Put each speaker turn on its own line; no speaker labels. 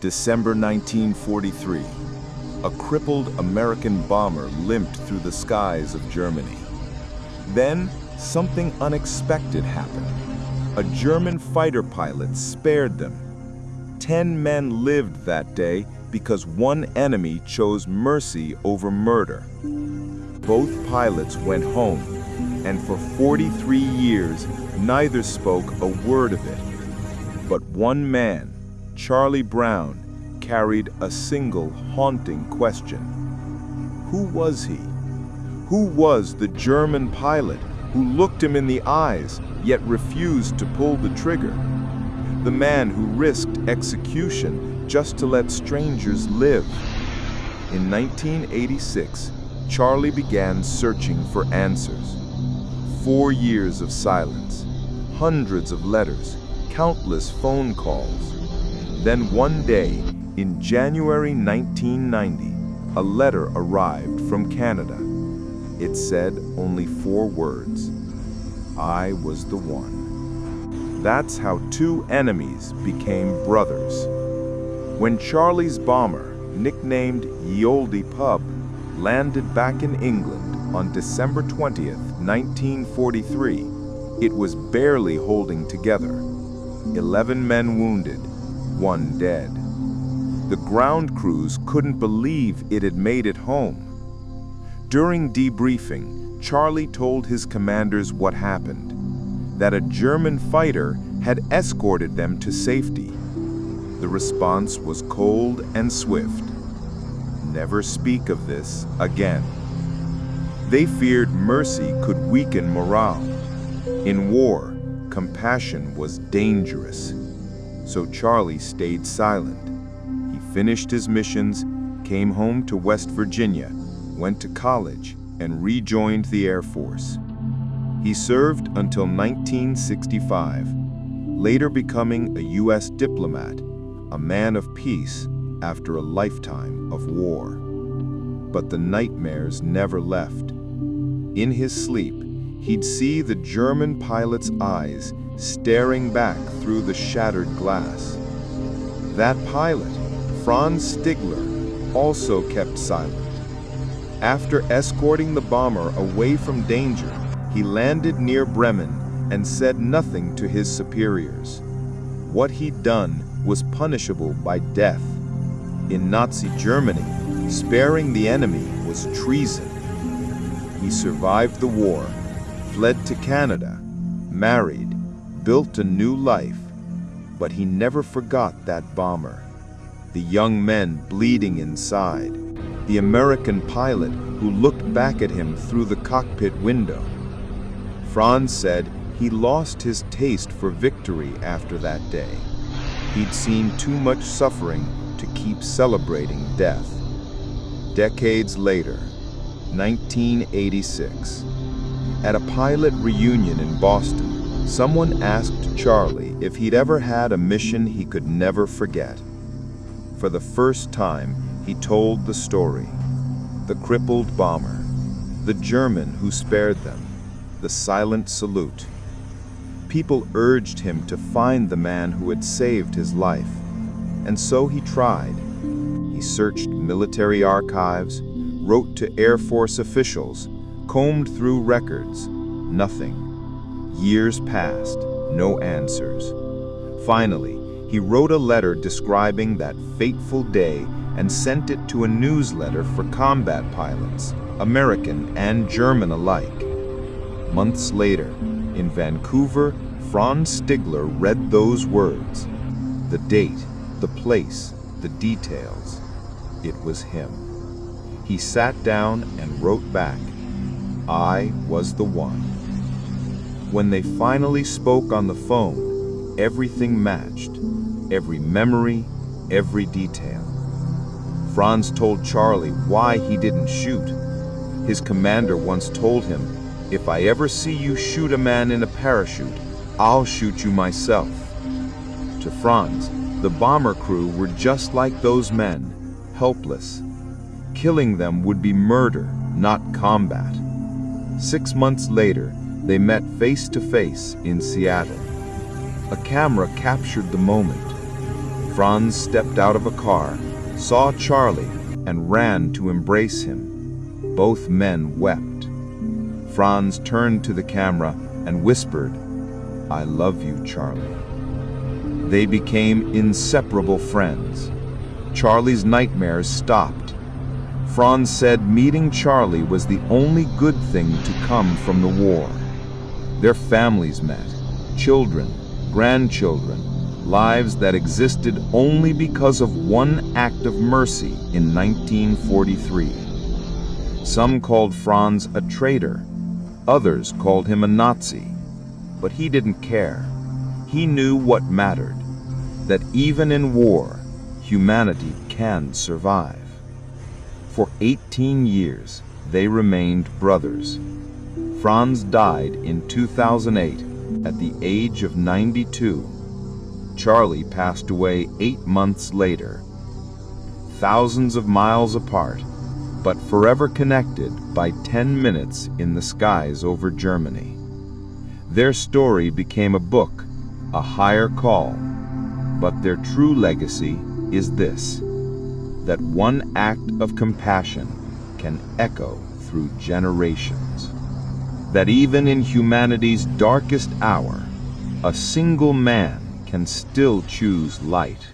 December 1943. A crippled American bomber limped through the skies of Germany. Then, something unexpected happened. A German fighter pilot spared them. 10 men lived that day because one enemy chose mercy over murder. Both pilots went home, and for 43 years, neither spoke a word of it. But one man, Charlie Brown, carried a single haunting question. Who was he? Who was the German pilot who looked him in the eyes yet refused to pull the trigger? The man who risked execution just to let strangers live. In 1986, Charlie began searching for answers. 4 years of silence, hundreds of letters, countless phone calls. Then one day, in January 1990, a letter arrived from Canada. It said only 4 words: I was the one. That's how 2 enemies became brothers. When Charlie's bomber, nicknamed Ye Olde Pub, landed back in England on December 20th, 1943, it was barely holding together. 11 men wounded, 1 dead. The ground crews couldn't believe it had made it home. During debriefing, Charlie told his commanders what happened, that a German fighter had escorted them to safety. The response was cold and swift. Never speak of this again. They feared mercy could weaken morale. In war, compassion was dangerous. So Charlie stayed silent. He finished his missions, came home to West Virginia, went to college, and rejoined the Air Force. He served until 1965, later becoming a U.S. diplomat, a man of peace after a lifetime of war. But the nightmares never left. In his sleep, he'd see the German pilot's eyes staring back through the shattered glass. That pilot, Franz Stigler, also kept silent. After escorting the bomber away from danger, he landed near Bremen and said nothing to his superiors. What he'd done was punishable by death. In Nazi Germany, sparing the enemy was treason. He survived the war, fled to Canada, married, built a new life, but he never forgot that bomber. The young men bleeding inside, the American pilot who looked back at him through the cockpit window. Franz said he lost his taste for victory after that day. He'd seen too much suffering to keep celebrating death. Decades later, 1986, at a pilot reunion in Boston, someone asked Charlie if he'd ever had a mission he could never forget. For the first time, he told the story. The crippled bomber, the German who spared them, the silent salute. People urged him to find the man who had saved his life, and so he tried. He searched military archives, wrote to Air Force officials, combed through records. Nothing. Years passed, no answers. Finally, he wrote a letter describing that fateful day and sent it to a newsletter for combat pilots, American and German alike. Months later, in Vancouver, Franz Stigler read those words. The date, the place, the details. It was him. He sat down and wrote back, I was the one. When they finally spoke on the phone, everything matched. Every memory, every detail. Franz told Charlie why he didn't shoot. His commander once told him, if I ever see you shoot a man in a parachute, I'll shoot you myself. To Franz, the bomber crew were just like those men, helpless. Killing them would be murder, not combat. 6 months later, they met face to face in Seattle. A camera captured the moment. Franz stepped out of a car, saw Charlie, and ran to embrace him. Both men wept. Franz turned to the camera and whispered, "I love you, Charlie." They became inseparable friends. Charlie's nightmares stopped. Franz said meeting Charlie was the only good thing to come from the war. Their families met, children, grandchildren, lives that existed only because of one act of mercy in 1943. Some called Franz a traitor. Others called him a Nazi. But he didn't care. He knew what mattered, that even in war, humanity can survive. For 18 years, they remained brothers. Franz died in 2008 at the age of 92. Charlie passed away 8 months later. Thousands of miles apart, but forever connected by 10 minutes in the skies over Germany. Their story became a book, A Higher Call, but their true legacy is this: that one act of compassion can echo through generations. That even in humanity's darkest hour, a single man can still choose light.